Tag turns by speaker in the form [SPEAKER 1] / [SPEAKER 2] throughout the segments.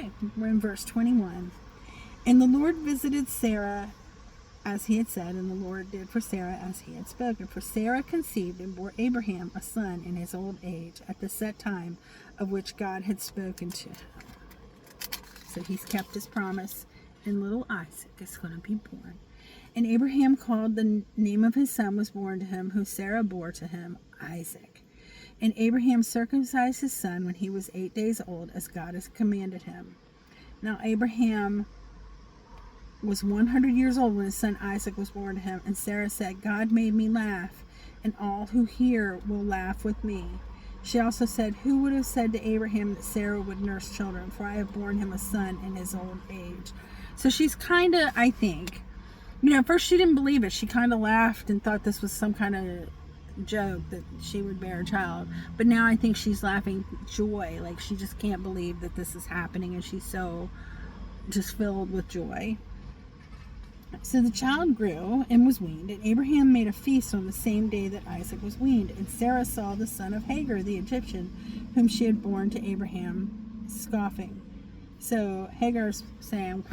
[SPEAKER 1] Okay, we're in verse 21. And the Lord visited Sarah as he had said, and the Lord did for Sarah as he had spoken. For Sarah conceived and bore Abraham a son in his old age, at the set time of which God had spoken to him. So he's kept his promise, and little Isaac is going to be born. And Abraham called the name of his son was born to him, who Sarah bore to him, Isaac. And Abraham circumcised his son when he was 8 days old, as God has commanded him. Now Abraham was 100 years old when his son Isaac was born to him. And Sarah said, God made me laugh, and all who hear will laugh with me. She also said, who would have said to Abraham that Sarah would nurse children? For I have borne him a son in his old age. So she's kind of, I think, at first she didn't believe it. She kind of laughed and thought this was some kind of joke that she would bear a child. But now I think she's laughing joy. Like she just can't believe that this is happening, and she's so just filled with joy. So the child grew and was weaned, and Abraham made a feast on the same day that Isaac was weaned. And Sarah saw the son of Hagar, the Egyptian, whom she had borne to Abraham, scoffing. So Hagar's saying,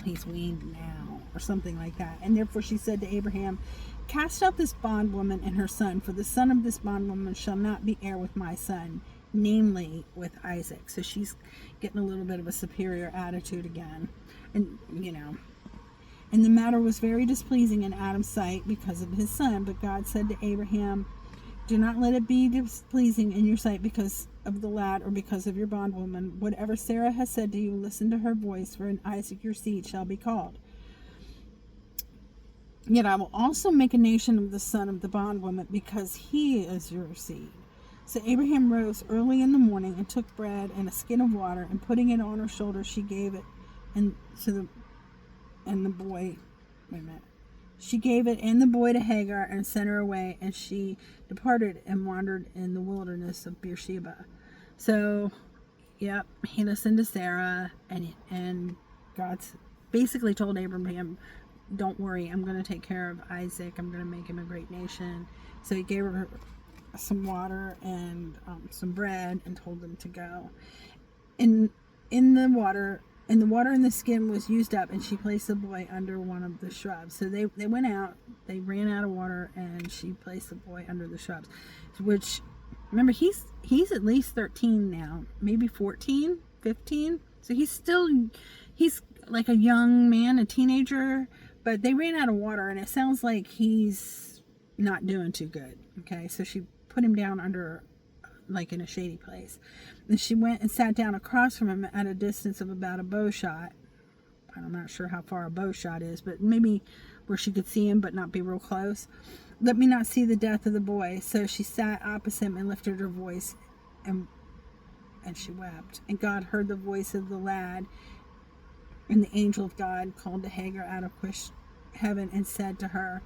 [SPEAKER 1] he's weaned now, or something like that. And therefore she said to Abraham, cast out this bondwoman and her son, for the son of this bondwoman shall not be heir with my son, namely with Isaac. So she's getting a little bit of a superior attitude again. And the matter was very displeasing in Adam's sight because of his son. But God said to Abraham, do not let it be displeasing in your sight because of the lad or because of your bondwoman. Whatever Sarah has said to you, listen to her voice, for in Isaac your seed shall be called. Yet I will also make a nation of the son of the bondwoman, because he is your seed. So Abraham rose early in the morning and took bread and a skin of water, and putting it on her shoulder, she gave it She gave it and the boy to Hagar and sent her away, and she departed and wandered in the wilderness of Beersheba. So, he listened to Sarah, and God basically told Abraham, don't worry, I'm going to take care of Isaac. I'm going to make him a great nation. So he gave her some water and some bread and told them to go. In the water in the skin was used up, and she placed the boy under one of the shrubs. So they went out, they ran out of water, and she placed the boy under the shrubs. Which, remember, he's at least 13 now, maybe 14, 15. So he's like a young man, a teenager, but they ran out of water, and it sounds like he's not doing too good. Okay, so she put him down under, like in a shady place. And she went and sat down across from him at a distance of about a bow shot. I'm not sure how far a bow shot is, but maybe where she could see him but not be real close. Let me not see the death of the boy. So she sat opposite him and lifted her voice, and she wept. And God heard the voice of the lad, and the angel of God called to Hagar out of heaven and said to her,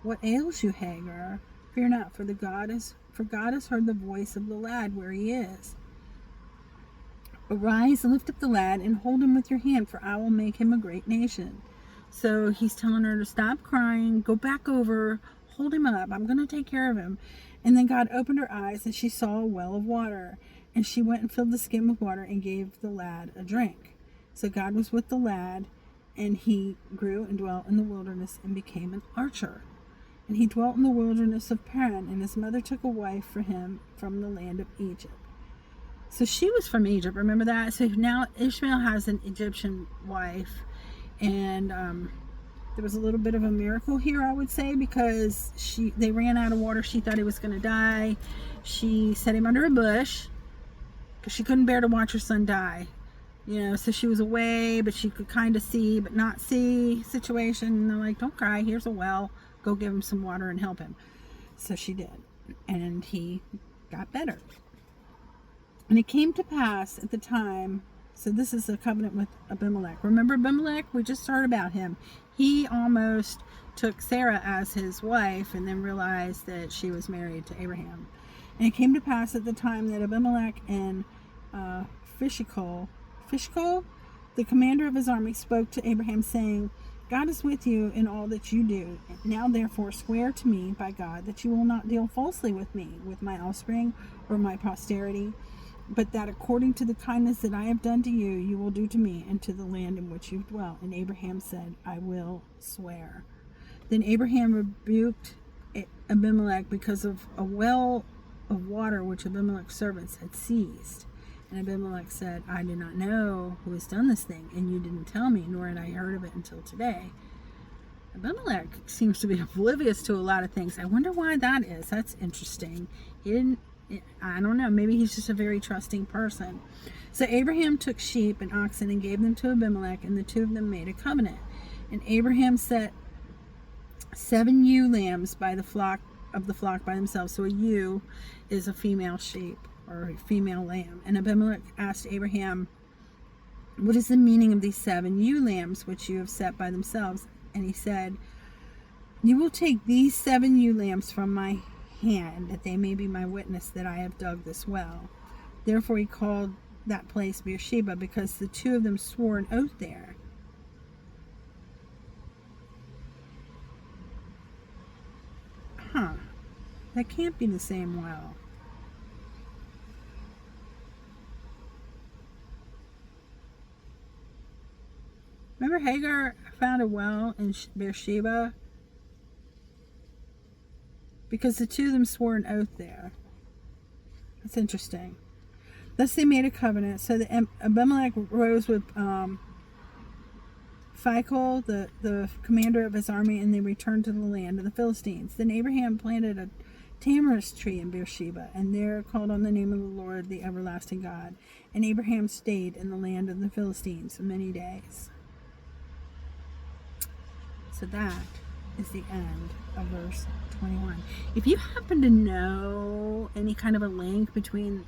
[SPEAKER 1] what ails you, Hagar? Fear not, for God has heard the voice of the lad where he is. Arise and lift up the lad and hold him with your hand, for I will make him a great nation. So he's telling her to stop crying, go back over, hold him up, I'm going to take care of him. And then God opened her eyes, and she saw a well of water, and she went and filled the skin with water and gave the lad a drink. So God was with the lad, and he grew and dwelt in the wilderness and became an archer. And he dwelt in the wilderness of Paran, and his mother took a wife for him from the land of Egypt. So she was from Egypt, remember that? So now Ishmael has an Egyptian wife, and there was a little bit of a miracle here, I would say, because they ran out of water. She thought he was going to die. She set him under a bush because she couldn't bear to watch her son die. So she was away, but she could kind of see but not see situation. And they're like, don't cry, here's a well. Go give him some water and help him. So she did. And he got better. And it came to pass at the time, so this is a covenant with Abimelech. Remember Abimelech? We just heard about him. He almost took Sarah as his wife and then realized that she was married to Abraham. And it came to pass at the time that Abimelech and Phishkol, the commander of his army, spoke to Abraham, saying, God is with you in all that you do. Now therefore swear to me by God that you will not deal falsely with me, with my offspring or my posterity, but that according to the kindness that I have done to you, you will do to me and to the land in which you dwell. And Abraham said, I will swear. Then Abraham rebuked Abimelech because of a well of water which Abimelech's servants had seized. And Abimelech said, I do not know who has done this thing, and you didn't tell me, nor had I heard of it until today. Abimelech seems to be oblivious to a lot of things. I wonder why that is. That's interesting. I don't know. Maybe he's just a very trusting person. So Abraham took sheep and oxen and gave them to Abimelech, and the two of them made a covenant. And Abraham set 7 ewe lambs by the flock by themselves. So a ewe is a female sheep or a female lamb. And Abimelech asked Abraham, what is the meaning of these 7 ewe lambs which you have set by themselves? And he said, you will take these 7 ewe lambs from my hand, that they may be my witness that I have dug this well. Therefore he called that place Beersheba, because the two of them swore an oath there. That can't be the same well. Remember Hagar found a well in Beersheba? Because the two of them swore an oath there. That's interesting. Thus they made a covenant. So the Abimelech rose with Phicol, the commander of his army, and they returned to the land of the Philistines. Then Abraham planted a tamarisk tree in Beersheba, and there called on the name of the Lord, the everlasting God. And Abraham stayed in the land of the Philistines many days. So that is the end of verse 21. If you happen to know any kind of a link between,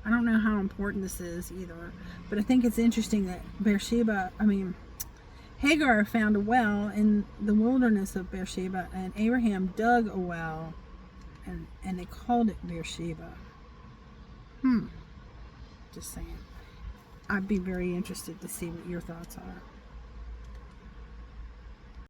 [SPEAKER 1] I don't know how important this is either, but I think it's interesting that Hagar found a well in the wilderness of Beersheba, and Abraham dug a well, and they called it Beersheba. Just saying. I'd be very interested to see what your thoughts are.